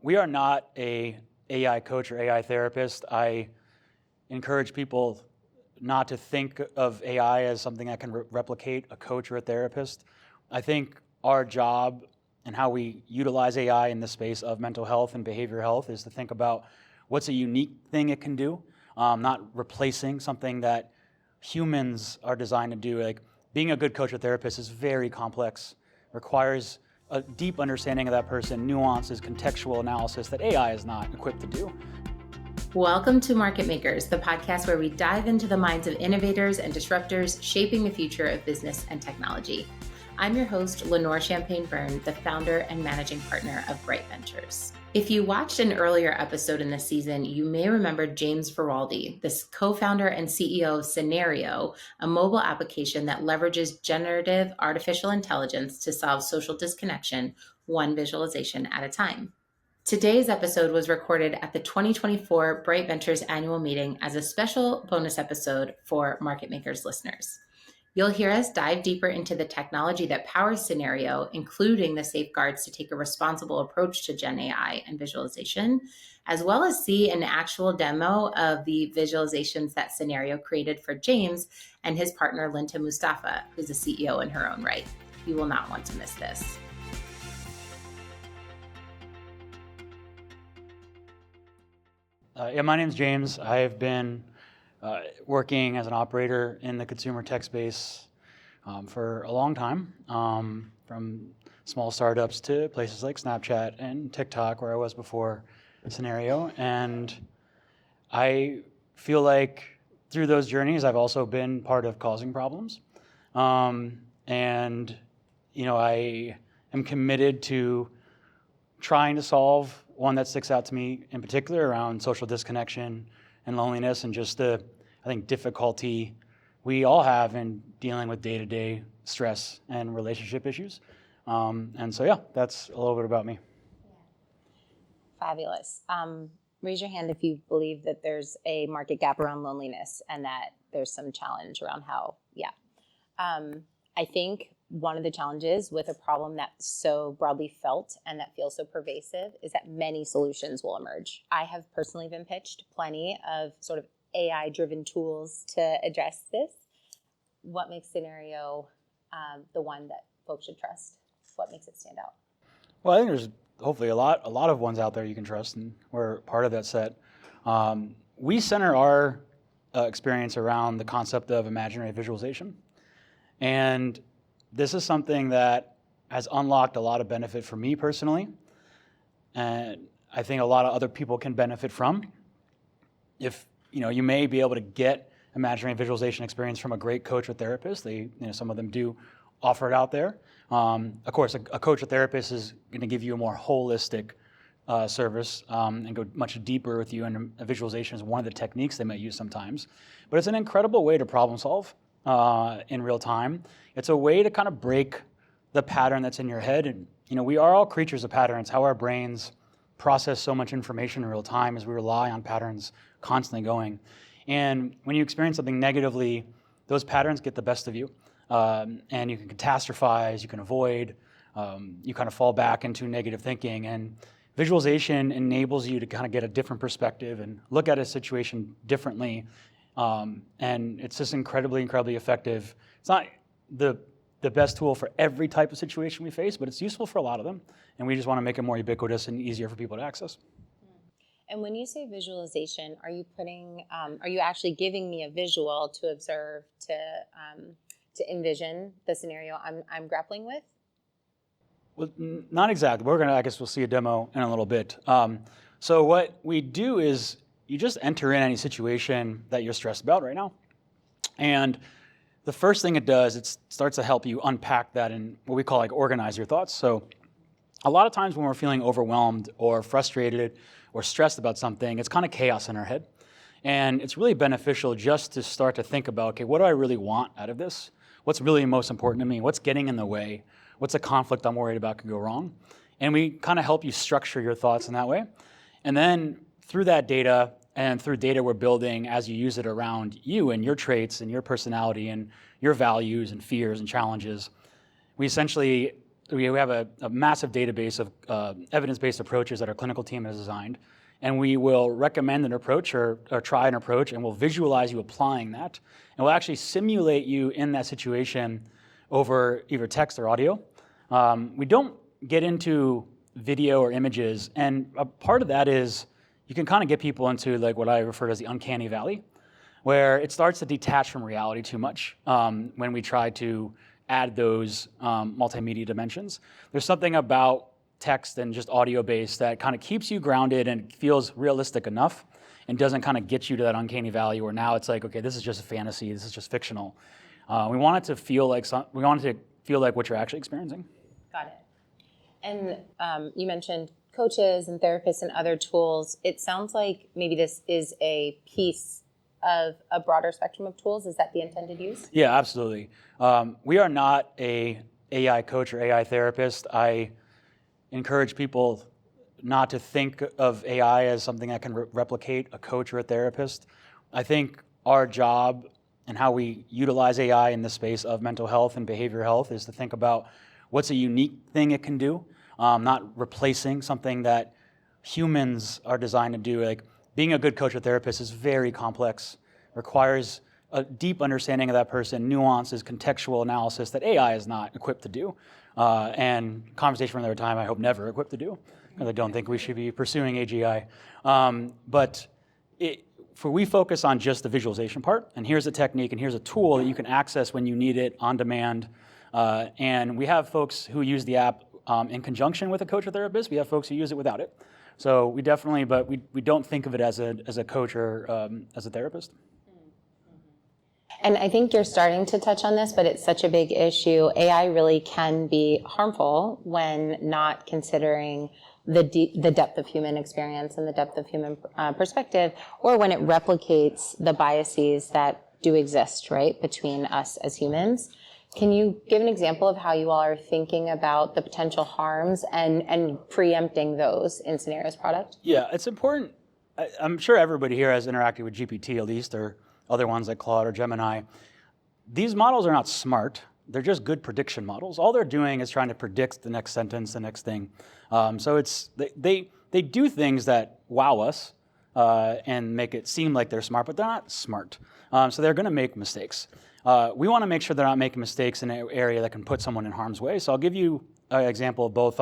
We are not a AI coach or AI therapist. I encourage people not to think of AI as something that can replicate a coach or a therapist. I think our job and how we utilize AI in the space of mental health and behavioral health is to think about what's a unique thing it can do, not replacing something that humans are designed to do. Like being a good coach or therapist is very complex, requires a deep understanding of that person, nuances, contextual analysis that AI is not equipped to do. Welcome to Market Makers, the podcast where we dive into the minds of innovators and disruptors shaping the future of business and technology. I'm your host, Lenore Champagne-Beirne, the founder and managing partner of Bright Ventures. If you watched an earlier episode in this season, you may remember James Veraldi, the co-founder and CEO of Scenario, a mobile application that leverages generative artificial intelligence to solve social disconnection, one visualization at a time. Today's episode was recorded at the 2024 Bright Ventures annual meeting as a special bonus episode for Market Makers listeners. You'll hear us dive deeper into the technology that powers Scenario, including the safeguards to take a responsible approach to Gen AI and visualization, as well as see an actual demo of the visualizations that Scenario created for James and his partner, Linta Mustafa, who's a CEO in her own right. You will not want to miss this. My name's James. I've been working as an operator in the consumer tech space for a long time, from small startups to places like Snapchat and TikTok, where I was before Scenario. And I feel like through those journeys, I've also been part of causing problems. And, you know, I am committed to trying to solve one that sticks out to me in particular around social disconnection and loneliness and just the, I think, difficulty we all have in dealing with day-to-day stress and relationship issues. And so, yeah, that's a little bit about me. Fabulous. Raise your hand if you believe that there's a market gap around loneliness and that there's some challenge around how, I think one of the challenges with a problem that's so broadly felt and that feels so pervasive is that many solutions will emerge. I have personally been pitched plenty of sort of AI-driven tools to address this. What makes Scenario the one that folks should trust? What makes it stand out? Well, I think there's hopefully a lot of ones out there you can trust, and we're part of that set. We center our experience around the concept of imaginary visualization. And this is something that has unlocked a lot of benefit for me personally, and I think a lot of other people can benefit from. If you may be able to get imaginary visualization experience from a great coach or therapist. Some of them do offer it out there. Of course, a coach or therapist is going to give you a more holistic service and go much deeper with you. And a visualization is one of the techniques they might use sometimes. But it's an incredible way to problem solve in real time. It's a way to kind of break the pattern that's in your head. And we are all creatures of patterns. How our brains process so much information in real time as we rely on patterns constantly going. And when you experience something negatively, those patterns get the best of you. And you can catastrophize, you can avoid, you kind of fall back into negative thinking. And visualization enables you to kind of get a different perspective and look at a situation differently. And it's just incredibly effective. It's not the best tool for every type of situation we face, but it's useful for a lot of them. And we just want to make it more ubiquitous and easier for people to access. And when you say visualization, are you actually giving me a visual to observe, to envision the scenario I'm grappling with? Well, not exactly. We'll see a demo in a little bit. So what we do is you just enter in any situation that you're stressed about right now. And the first thing it does, it starts to help you unpack that and what we call organize your thoughts. So a lot of times when we're feeling overwhelmed or frustrated or stressed about something, it's kind of chaos in our head. And it's really beneficial just to start to think about, okay, what do I really want out of this? What's really most important to me? What's getting in the way? What's a conflict I'm worried about could go wrong? And we kind of help you structure your thoughts in that way. And then through that data and through data we're building as you use it around you and your traits and your personality and your values and fears and challenges, we essentially we have a massive database of evidence-based approaches that our clinical team has designed, and we will recommend an approach or try an approach, and we'll visualize you applying that, and we'll actually simulate you in that situation over either text or audio. We don't get into video or images, and a part of that is you can kind of get people into like what I refer to as the uncanny valley, where it starts to detach from reality too much when we try to add those multimedia dimensions. There's something about text and just audio-based that kind of keeps you grounded and feels realistic enough and doesn't kind of get you to that uncanny valley where now it's like, okay, this is just a fantasy, this is just fictional. We want it to feel like what you're actually experiencing. Got it. And you mentioned coaches and therapists and other tools. It sounds like maybe this is a piece of a broader spectrum of tools. Is that the intended use? Yeah, absolutely. We are not a AI coach or AI therapist. I encourage people not to think of AI as something that can replicate a coach or a therapist. I think our job and how we utilize AI in the space of mental health and behavioral health is to think about what's a unique thing it can do, not replacing something that humans are designed to do. Like being a good coach or therapist is very complex, requires a deep understanding of that person, nuances, contextual analysis that AI is not equipped to do. And conversation for another time, I hope never equipped to do, because I don't think we should be pursuing AGI. We focus on just the visualization part, and here's a technique, and here's a tool that you can access when you need it on demand. And we have folks who use the app in conjunction with a coach or therapist. We have folks who use it without it. So we definitely, but we don't think of it as a coach or as a therapist. And I think you're starting to touch on this, but it's such a big issue. AI really can be harmful when not considering the depth of human experience and the depth of human perspective, or when it replicates the biases that do exist, right, between us as humans. Can you give an example of how you all are thinking about the potential harms and preempting those in Scenario's product? Yeah, it's important. I'm sure everybody here has interacted with GPT at least, or other ones like Claude or Gemini. These models are not smart. They're just good prediction models. All they're doing is trying to predict the next sentence, the next thing. So they do things that wow us and make it seem like they're smart, but they're not smart. So they're going to make mistakes. We want to make sure they're not making mistakes in an area that can put someone in harm's way. So I'll give you an example of both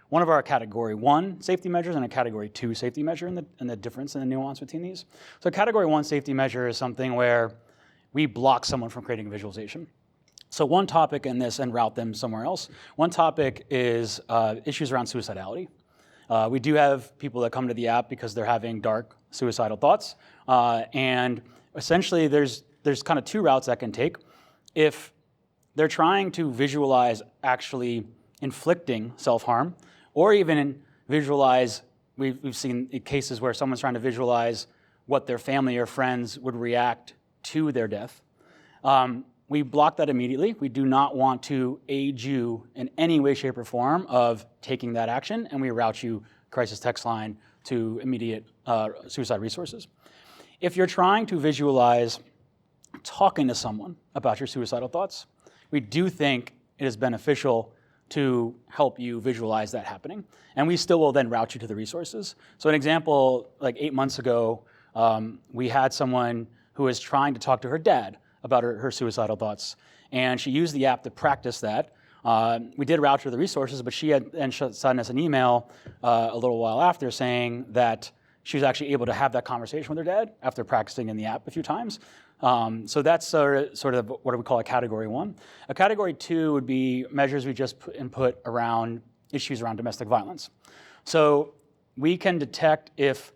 one of our category 1 safety measures and a category 2 safety measure and the difference and the nuance between these. So category 1 safety measure is something where we block someone from creating a visualization. So one topic in this, and route them somewhere else, one topic is issues around suicidality. We do have people that come to the app because they're having dark suicidal thoughts. And essentially there's kind of 2 routes that can take. If they're trying to visualize actually inflicting self-harm, or even visualize, we've seen cases where someone's trying to visualize what their family or friends would react to their death. We block that immediately. We do not want to aid you in any way, shape, or form of taking that action, and we route you crisis text line to immediate suicide resources. If you're trying to visualize talking to someone about your suicidal thoughts, we do think it is beneficial to help you visualize that happening. And we still will then route you to the resources. So an example, like 8 months ago, we had someone who was trying to talk to her dad about her suicidal thoughts. And she used the app to practice that. We did route her to the resources, but she had sent us an email a little while after saying that she was actually able to have that conversation with her dad after practicing in the app a few times. So that's sort of what we call a category 1. A category 2 would be measures we just input around issues around domestic violence. So we can detect if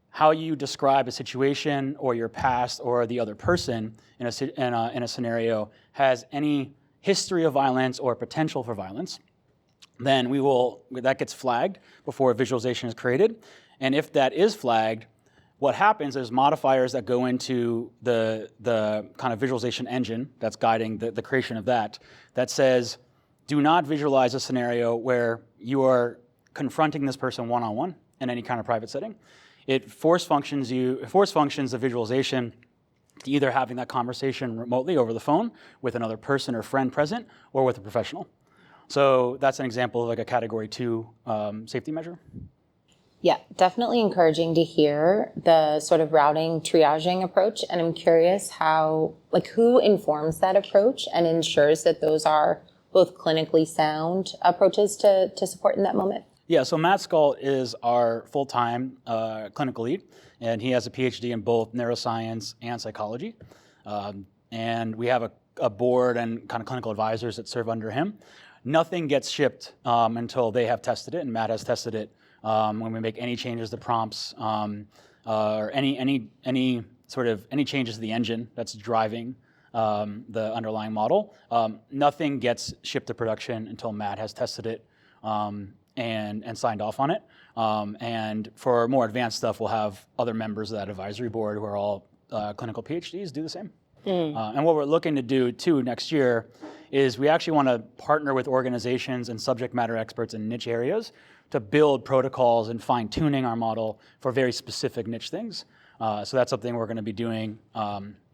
how you describe a situation or your past or the other person in a scenario has any history of violence or potential for violence. Then that gets flagged before a visualization is created. And if that is flagged, what happens is modifiers that go into the kind of visualization engine that's guiding the creation of that says, do not visualize a scenario where you are confronting this person one-on-one in any kind of private setting. It force functions the visualization to either having that conversation remotely over the phone with another person or friend present, or with a professional. So that's an example of like a category 2 safety measure. Yeah, definitely encouraging to hear the sort of routing triaging approach. And I'm curious who informs that approach and ensures that those are both clinically sound approaches to support in that moment? Yeah, so Matt Scalt is our full-time clinical lead, and he has a PhD in both neuroscience and psychology. And we have a board and kind of clinical advisors that serve under him. Nothing gets shipped until they have tested it, and Matt has tested it. When we make any changes to prompts or any changes to the engine that's driving the underlying model, nothing gets shipped to production until Matt has tested it and signed off on it. And for more advanced stuff, we'll have other members of that advisory board who are all clinical PhDs do the same. And what we're looking to do too next year is we actually want to partner with organizations and subject matter experts in niche areas to build protocols and fine-tuning our model for very specific niche things. So that's something we're going to be doing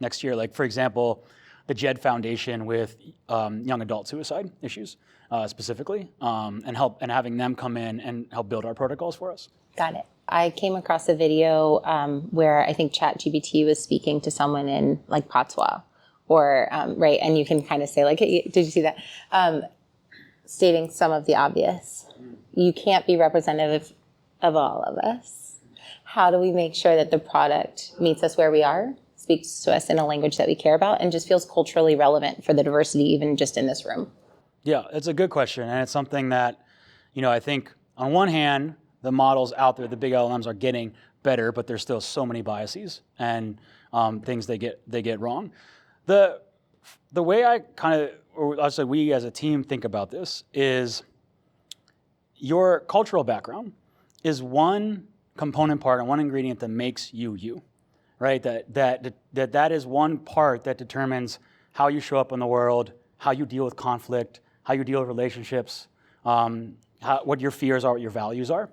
next year. Like, for example, the JED Foundation with young adult suicide issues specifically, and having them come in and help build our protocols for us. Got it. I came across a video where I think ChatGPT was speaking to someone in like Patois, or right, and you can kind of say like, hey, did you see that? Stating some of the obvious. You can't be representative of all of us. How do we make sure that the product meets us where we are, speaks to us in a language that we care about, and just feels culturally relevant for the diversity, even just in this room? Yeah, it's a good question, and it's something that, I think on one hand, the models out there, the big LLMs are getting better, but there's still so many biases and things they get wrong. The way I also we as a team think about this is your cultural background is one component part and one ingredient that makes you, right? That is one part that determines how you show up in the world, how you deal with conflict, how you deal with relationships, what your fears are, what your values are.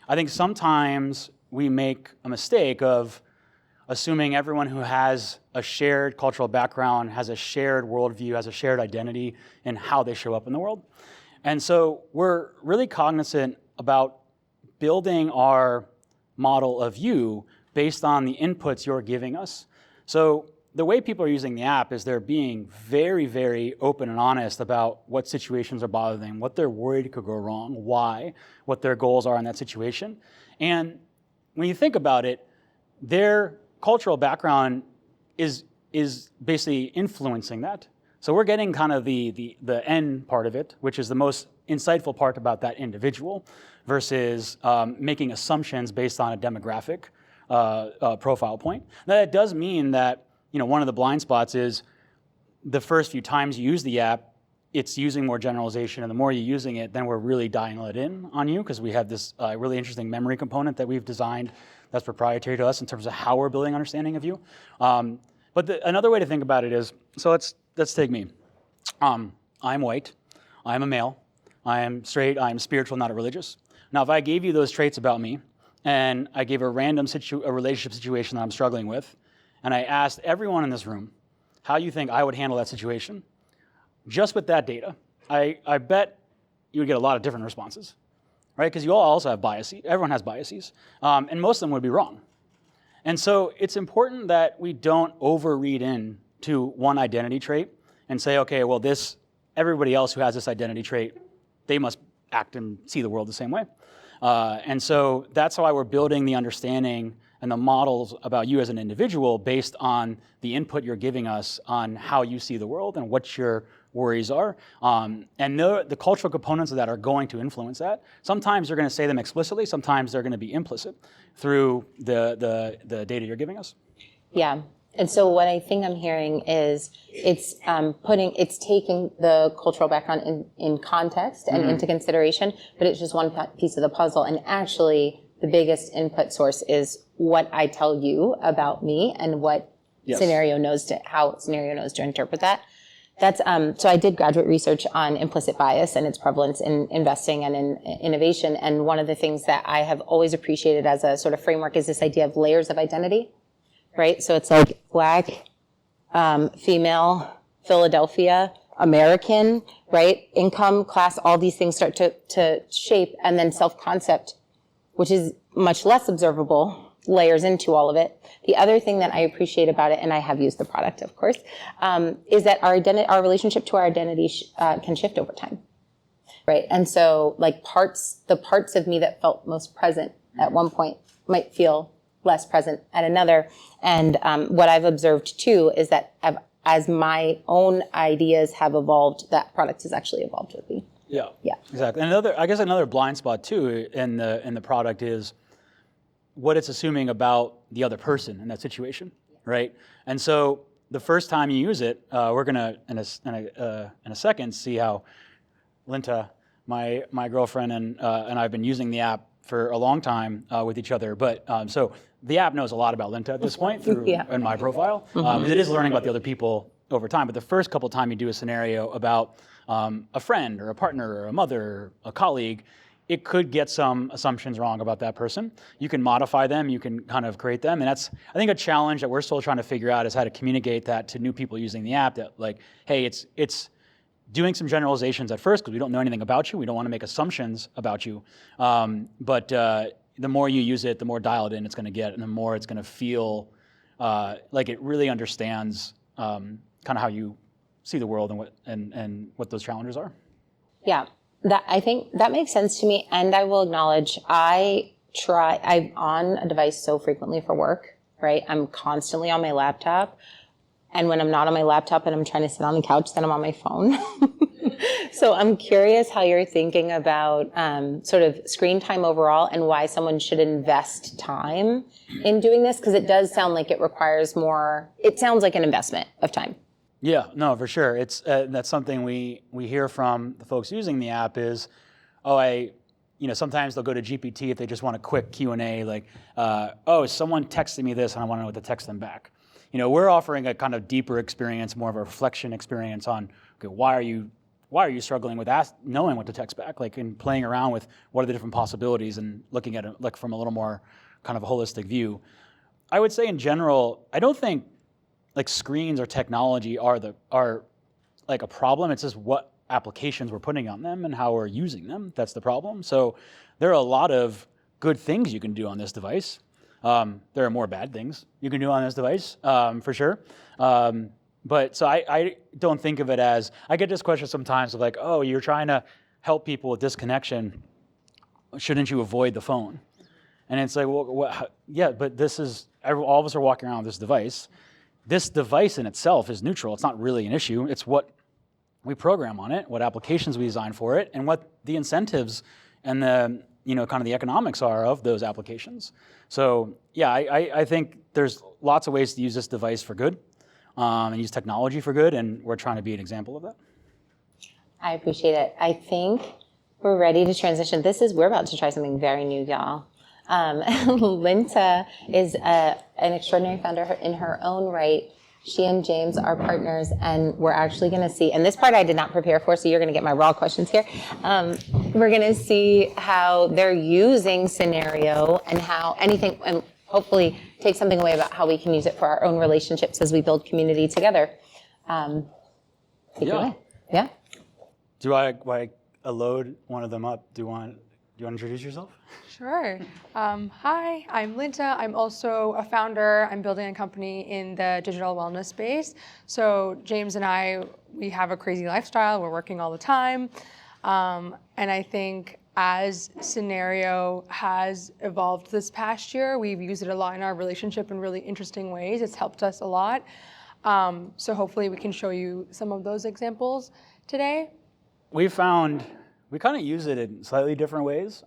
I think sometimes we make a mistake of assuming everyone who has a shared cultural background, has a shared worldview, has a shared identity in how they show up in the world. And so we're really cognizant about building our model of you based on the inputs you're giving us. So the way people are using the app is they're being very, very open and honest about what situations are bothering them, what they're worried could go wrong, why, what their goals are in that situation. And when you think about it, their cultural background is basically influencing that. So we're getting kind of the end part of it, which is the most insightful part about that individual, versus making assumptions based on a demographic profile point. Now, that does mean that one of the blind spots is the first few times you use the app, it's using more generalization, and the more you're using it, then we're really dialing it in on you, because we have this really interesting memory component that we've designed that's proprietary to us in terms of how we're building understanding of you. But another way to think about it is, so let's take me. I'm white, I'm a male, I am straight, I am spiritual, not religious. Now, if I gave you those traits about me, and I gave a random a relationship situation that I'm struggling with, and I asked everyone in this room how you think I would handle that situation, just with that data, I bet you would get a lot of different responses, right? Because you all also have biases. Everyone has biases, and most of them would be wrong. And so it's important that we don't overread in to one identity trait and say, okay, well, everybody else who has this identity trait, they must act and see the world the same way. And so that's why we're building the understanding and the models about you as an individual based on the input you're giving us on how you see the world and what your worries are. And the cultural components of that are going to influence that. Sometimes you're going to say them explicitly, sometimes they're going to be implicit through the data you're giving us. Yeah. And so what I think I'm hearing is it's taking the cultural background in context and into consideration, but it's just one piece of the puzzle. And actually, the biggest input source is what I tell you about me and what how scenario knows to interpret that. That's so I did graduate research on implicit bias and its prevalence in investing and in innovation. And one of the things that I have always appreciated as a sort of framework is this idea of layers of identity. Right? So it's like Black, female, Philadelphia, American, right? Income, class, all these things start to shape, and then self-concept, which is much less observable, layers into all of it. The other thing that I appreciate about it, and I have used the product, of course, is that our relationship to our identity can shift over time, right? And so, like the parts of me that felt most present at one point might feel less present at another. And what I've observed too is that as my own ideas have evolved, that product has actually evolved with me. Yeah, yeah, exactly. And another blind spot too in the product is what it's assuming about the other person in that situation, right? And so the first time you use it, we're gonna in a second see how Linta, my girlfriend, and I've been using the app for a long time with each other. But so the app knows a lot about Linta at this point through in my profile. It is learning about the other people over time. But the first couple times you do a scenario about a friend or a partner or a mother, or a colleague, it could get some assumptions wrong about that person. You can modify them, you can kind of create them, and that's, I think, a challenge that we're still trying to figure out is how to communicate that to new people using the app, that like, hey, it's doing some generalizations at first because we don't know anything about you, we don't want to make assumptions about you, but the more you use it, the more dialed in it's going to get, and the more it's going to feel like it really understands kind of how you see the world and what those challenges are. Yeah. I think that makes sense to me, and I will acknowledge I'm on a device so frequently for work, right? I'm constantly on my laptop, and when I'm not on my laptop and I'm trying to sit on the couch, then I'm on my phone. So I'm curious how you're thinking about sort of screen time overall and why someone should invest time in doing this, because it does sound like it requires more. It sounds like an investment of time. Yeah, no, for sure. It's that's something we hear from the folks using the app is, sometimes they'll go to GPT if they just want a quick Q&A, like, someone texted me this and I want to know what to text them back. We're offering a kind of deeper experience, more of a reflection experience on, okay, why are you struggling with knowing what to text back, like, and playing around with what are the different possibilities and looking at it like from a little more kind of a holistic view. I would say in general, I don't think like screens or technology are like a problem. It's just what applications we're putting on them and how we're using them. That's the problem. So there are a lot of good things you can do on this device. There are more bad things you can do on this device, for sure. But so I don't think of it as, I get this question sometimes of like, oh, you're trying to help people with disconnection. Shouldn't you avoid the phone? And it's like, well, yeah, but this is, all of us are walking around with this device. This device in itself is neutral. It's not really an issue. It's what we program on it, what applications we design for it, and what the incentives and the kind of the economics are of those applications. So yeah, I think there's lots of ways to use this device for good, and use technology for good, and we're trying to be an example of that. I appreciate it. I think we're ready to transition. We're about to try something very new, y'all. Linta is an extraordinary founder in her own right. She and James are partners, and we're actually going to see, and this part I did not prepare for, so you're going to get my raw questions here. We're going to see how they're using scenario and how anything, and hopefully take something away about how we can use it for our own relationships as we build community together. Take it away. Yeah. Do I load one of them up? Do you want to introduce yourself? Sure. Hi, I'm Linta. I'm also a founder. I'm building a company in the digital wellness space. So James and I, we have a crazy lifestyle. We're working all the time. And I think as scenario has evolved this past year, we've used it a lot in our relationship in really interesting ways. It's helped us a lot. So hopefully we can show you some of those examples today. We found we kind of use it in slightly different ways.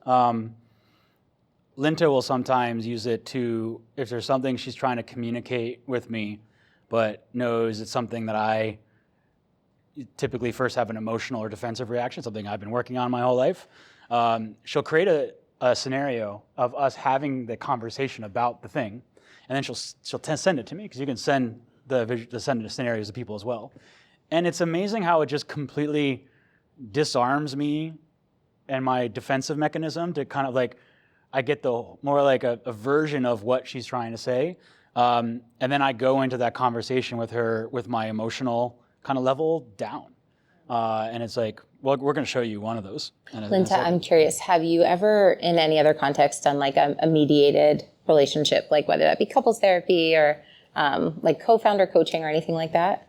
Linta will sometimes use it to, if there's something she's trying to communicate with me, but knows it's something that I typically first have an emotional or defensive reaction, something I've been working on my whole life. She'll create a scenario of us having the conversation about the thing, and then she'll send it to me, because you can send the scenarios to people as well. And it's amazing how it just completely disarms me and my defensive mechanism to kind of like, I get the more like a version of what she's trying to say. And then I go into that conversation with her with my emotional kind of level down. and it's like, well, we're going to show you one of those. Linta, I'm curious, have you ever in any other context done like a mediated relationship, like whether that be couples therapy or like co-founder coaching or anything like that?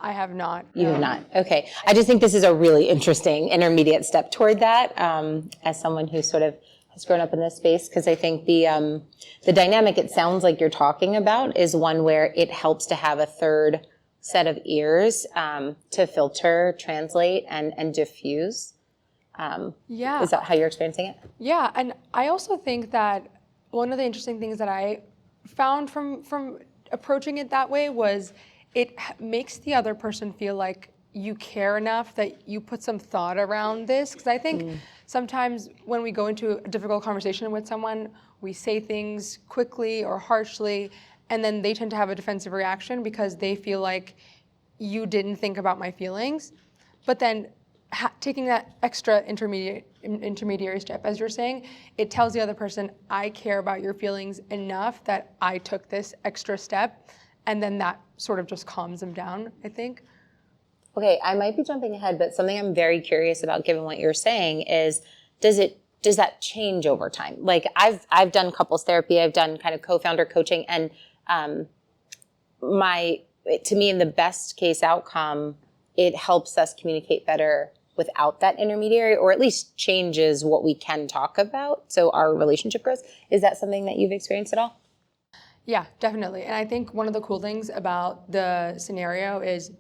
I have not. You have not. Okay. I just think this is a really interesting intermediate step toward that, as someone who sort of has grown up in this space, because I think the dynamic it sounds like you're talking about is one where it helps to have a third set of ears to filter, translate, and diffuse. Yeah. Is that how you're experiencing it? Yeah, and I also think that one of the interesting things that I found from approaching it that way was it makes the other person feel like you care enough that you put some thought around this. Because I think sometimes when we go into a difficult conversation with someone, we say things quickly or harshly, and then they tend to have a defensive reaction because they feel like you didn't think about my feelings. But then taking that extra intermediary step, as you're saying, it tells the other person, I care about your feelings enough that I took this extra step, and then that sort of just calms them down, I think. Okay, I might be jumping ahead, but something I'm very curious about, given what you're saying, is does that change over time? Like I've done couples therapy, I've done kind of co-founder coaching, and to me, in the best case outcome, it helps us communicate better without that intermediary, or at least changes what we can talk about, so our relationship grows. Is that something that you've experienced at all? Yeah, definitely. And I think one of the cool things about the scenario is,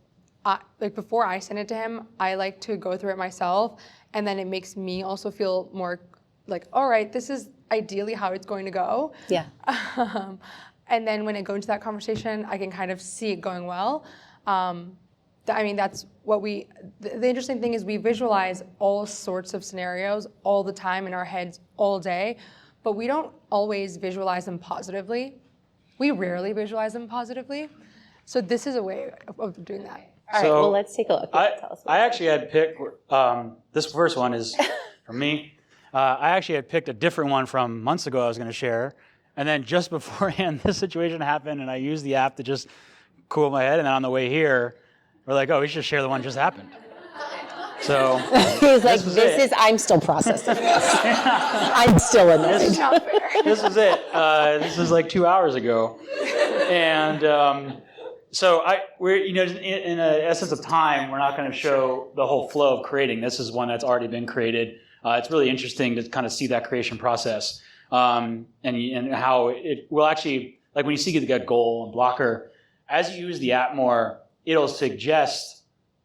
like before I send it to him, I like to go through it myself, and then it makes me also feel more like, all right, this is ideally how it's going to go. Yeah. And then when I go into that conversation, I can kind of see it going well. I mean, that's what the interesting thing is we visualize all sorts of scenarios all the time in our heads all day, but we don't always visualize them positively. We rarely visualize them positively. So this is a way of doing that. All right, well, let's take a look. I actually had picked, this first one is from me. I actually had picked a different one from months ago I was going to share. And then just beforehand, this situation happened, and I used the app to just cool my head. And then on the way here, we're like, oh, we should share the one just happened. So he was like, I'm still processing this. I'm still in this. This is it. This is like 2 hours ago. And so we're, in an essence of time, we're not going to show the whole flow of creating. This is one that's already been created. It's really interesting to kind of see that creation process. And how it will actually, like when you see the goal and blocker, as you use the app more, it'll suggest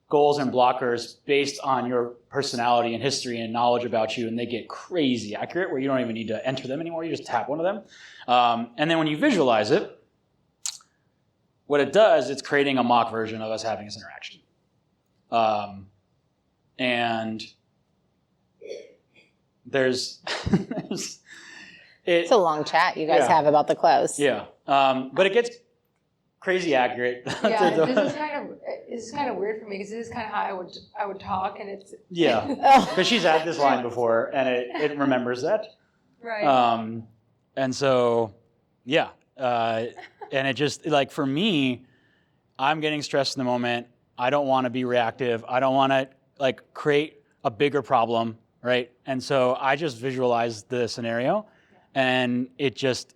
goals and blockers based on your personality and history and knowledge about you, and they get crazy accurate where you don't even need to enter them anymore. You just tap one of them. And then when you visualize it, what it does, it's creating a mock version of us having this interaction. And there's... It's a long chat you guys have about the close. Yeah, but it gets crazy accurate. Yeah, this is kind of weird for me because this is kind of how I would talk, and it's because she's had this line before, and it remembers that. Right. And so and it just like for me, I'm getting stressed in the moment. I don't want to be reactive. I don't want to like create a bigger problem, right? And so I just visualize the scenario. And it just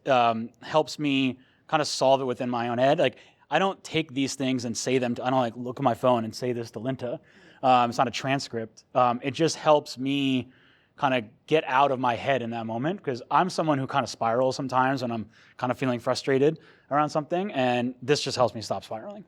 helps me kind of solve it within my own head. Like I don't take these things and say them. I don't like look at my phone and say this to Linta. It's not a transcript. It just helps me kind of get out of my head in that moment because I'm someone who kind of spirals sometimes when I'm kind of feeling frustrated around something, and this just helps me stop spiraling.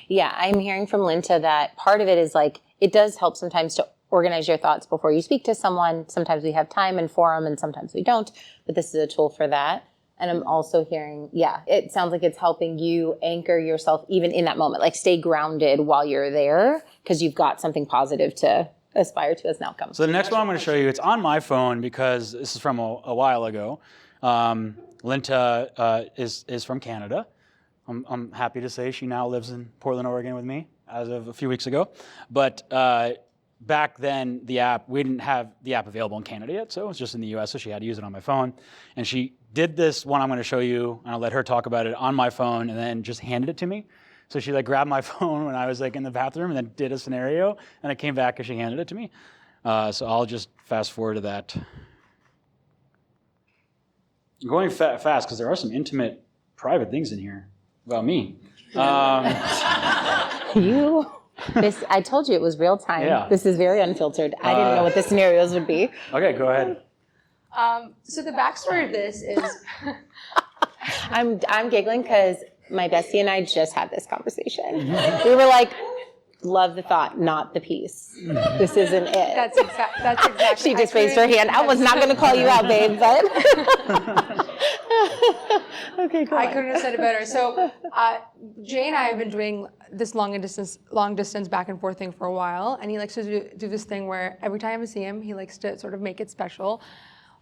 Yeah, I'm hearing from Linta that part of it is like it does help sometimes to organize your thoughts before you speak to someone. Sometimes we have time and forum and sometimes we don't, but this is a tool for that. And I'm also hearing, it sounds like it's helping you anchor yourself even in that moment, like stay grounded while you're there because you've got something positive to aspire to as an outcome. So the next one I'm going to show you, it's on my phone because this is from a while ago. Linta is from Canada. I'm happy to say she now lives in Portland, Oregon with me as of a few weeks ago. But back then, we didn't have the app available in Canada yet, so it was just in the US, so she had to use it on my phone. And she did this one I'm going to show you, and I'll let her talk about it on my phone, and then just handed it to me. So she like grabbed my phone when I was like in the bathroom and then did a scenario, and I came back and she handed it to me. So I'll just fast forward to that. I'm going fast because there are some intimate, private things in here about me. I told you it was real time. Yeah. This is very unfiltered. I didn't know what the scenarios would be. Okay, go ahead. So the backstory of this is I'm giggling because my bestie and I just had this conversation. We were like, love the thought, not the piece. This isn't it. that's exactly. She just raised her hand. I was not going to call you out, babe, but okay, go I on. couldn't have said it better. So Jay and I have been doing this long distance back and forth thing for a while, and he likes to do this thing where every time I see him, he likes to sort of make it special.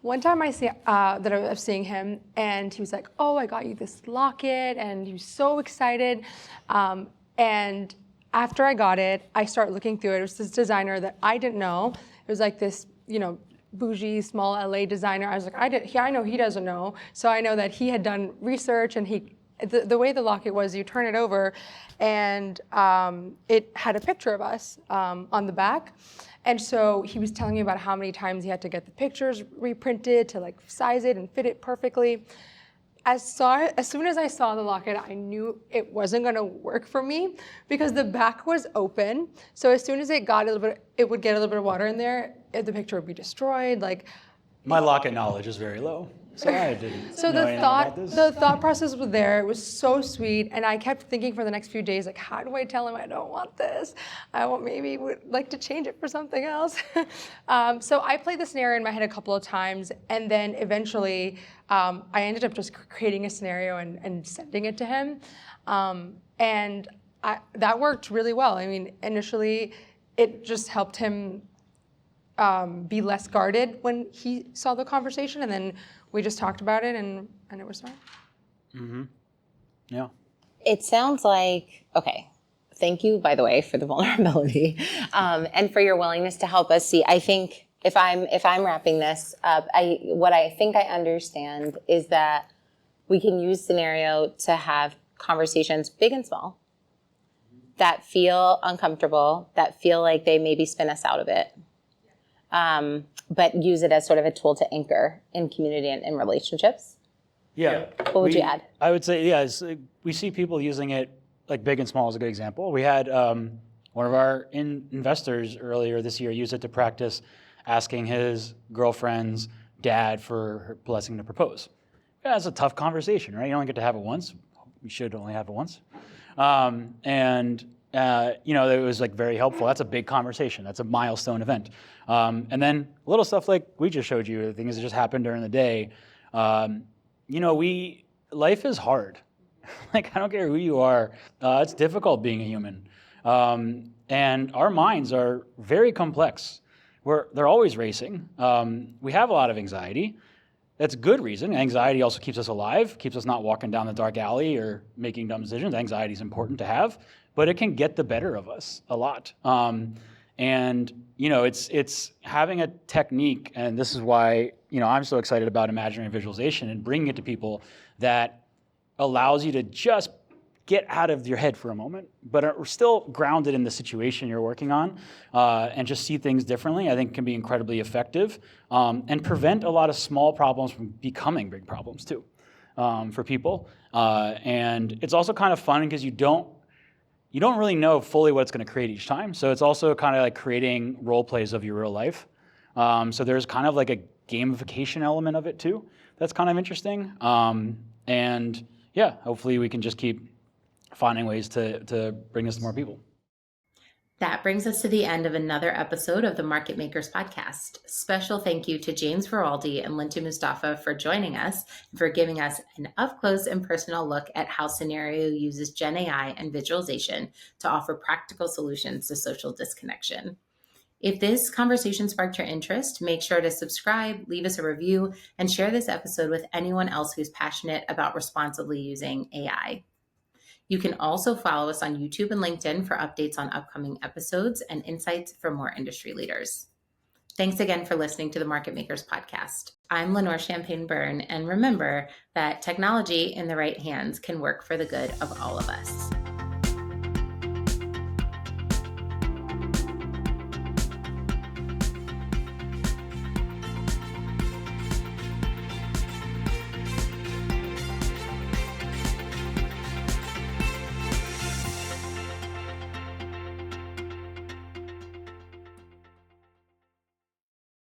One time I see that I was seeing him, and he was like, "Oh, I got you this locket," and he was so excited. And after I got it, I start looking through it. It was this designer that I didn't know. It was like this, bougie, small LA designer. I was like, I know he doesn't know. So I know that he had done research, and the way the locket was, you turn it over, and it had a picture of us on the back. And so he was telling me about how many times he had to get the pictures reprinted to like size it and fit it perfectly. As soon as I saw the locket, I knew it wasn't going to work for me because the back was open. So as soon as it would get a little bit of water in there, the picture would be destroyed. Like, My locket knowledge is very low, so I didn't so know anything about this. the thought process was there. It was so sweet, and I kept thinking for the next few days, like, how do I tell him I don't want this? Maybe would like to change it for something else. So I played the scenario in my head a couple of times, and then eventually I ended up just creating a scenario and sending it to him, and that worked really well. I mean, initially, it just helped him be less guarded when he saw the conversation, and then we just talked about it, and it was fine. Mm-hmm. Yeah. It sounds like, okay, thank you, by the way, for the vulnerability and for your willingness to help us see. I think if I'm wrapping this up, what I think I understand is that we can use scenario to have conversations, big and small, that feel uncomfortable, that feel like they maybe spin us out of it. But use it as sort of a tool to anchor in community and in relationships. Yeah. What would you add? I would say, we see people using it, like big and small is a good example. We had one of our investors earlier this year use it to practice asking his girlfriend's dad for her blessing to propose. Yeah, it's a tough conversation, right? You only get to have it once. You should only have it once. It was like very helpful. That's a big conversation. That's a milestone event. And then little stuff like we just showed you, the things that just happened during the day. Life is hard. Like, I don't care who you are. It's difficult being a human. And our minds are very complex. They're always racing. We have a lot of anxiety. That's a good reason. Anxiety also keeps us alive, keeps us not walking down the dark alley or making dumb decisions. Anxiety is important to have, but it can get the better of us a lot. It's having a technique, and this is why I'm so excited about imaginary visualization and bringing it to people, that allows you to just get out of your head for a moment, but are still grounded in the situation you're working on, and just see things differently. I think can be incredibly effective, and prevent a lot of small problems from becoming big problems too, for people. And it's also kind of fun because you don't really know fully what it's going to create each time. So it's also kind of like creating role plays of your real life. So there's kind of like a gamification element of it too. That's kind of interesting. Hopefully we can just keep finding ways to bring this to more people. That brings us to the end of another episode of the Market Makers podcast. Special thank you to James Veraldi and Linta Mustafa for joining us and for giving us an up-close and personal look at how Scenario uses Gen AI and visualization to offer practical solutions to social disconnection. If this conversation sparked your interest, make sure to subscribe, leave us a review, and share this episode with anyone else who's passionate about responsibly using AI. You can also follow us on YouTube and LinkedIn for updates on upcoming episodes and insights from more industry leaders. Thanks again for listening to the Market Makers podcast. I'm Lenore Champagne-Beirne, and remember that technology in the right hands can work for the good of all of us.